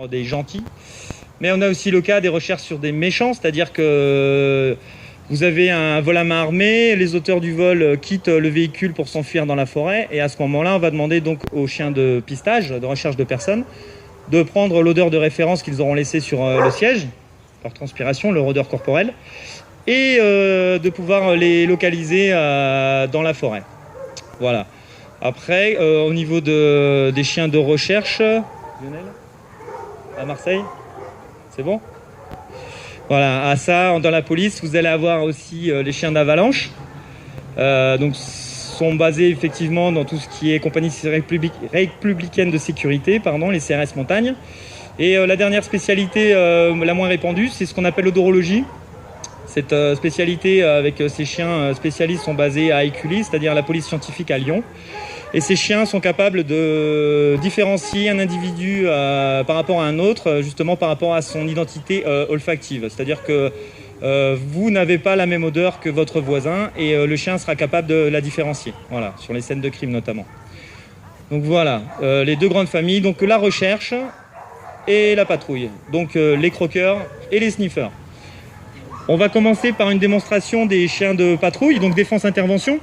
Des gentils, mais on a aussi le cas des recherches sur des méchants, c'est-à-dire que vous avez un vol à main armée, les auteurs du vol quittent le véhicule pour s'enfuir dans la forêt, et à ce moment-là, on va demander donc aux chiens de pistage, de recherche de personnes, de prendre l'odeur de référence qu'ils auront laissée sur le siège, leur transpiration, leur odeur corporelle, et de pouvoir les localiser dans la forêt. Voilà. Après, au niveau des chiens de recherche, Lionel ? À Marseille, c'est bon? Voilà, à ça, dans la police, vous allez avoir aussi les chiens d'avalanche. Donc, sont basés effectivement dans tout ce qui est compagnie républicaine de sécurité, les CRS montagne. Et la dernière spécialité, la moins répandue, c'est ce qu'on appelle l'odorologie. Cette spécialité avec ces chiens spécialistes sont basés à Écully, c'est-à-dire la police scientifique à Lyon. Et ces chiens sont capables de différencier un individu par rapport à un autre, justement par rapport à son identité olfactive. C'est-à-dire que vous n'avez pas la même odeur que votre voisin et le chien sera capable de la différencier, voilà, sur les scènes de crime notamment. Donc voilà, les deux grandes familles, donc la recherche et la patrouille. Donc les croqueurs et les sniffers. On va commencer par une démonstration des chiens de patrouille, donc défense-intervention.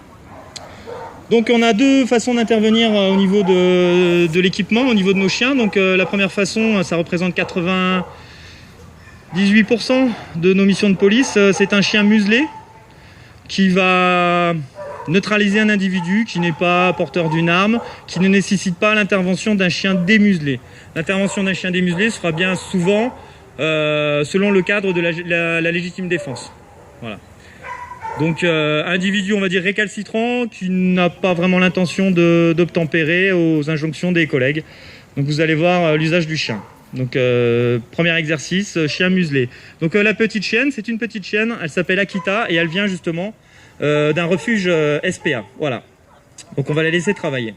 Donc on a deux façons d'intervenir au niveau de l'équipement, au niveau de nos chiens. Donc la première façon, ça représente 98% de nos missions de police. C'est un chien muselé qui va neutraliser un individu qui n'est pas porteur d'une arme, qui ne nécessite pas l'intervention d'un chien démuselé. L'intervention d'un chien démuselé se fera bien souvent selon le cadre de la légitime défense. Voilà. Donc individu, on va dire, récalcitrant, qui n'a pas vraiment l'intention d'obtempérer aux injonctions des collègues. Donc vous allez voir l'usage du chien. Donc premier exercice, chien muselé. Donc la petite chienne, c'est une petite chienne, elle s'appelle Akita et elle vient justement d'un refuge SPA. Voilà. Donc on va la laisser travailler.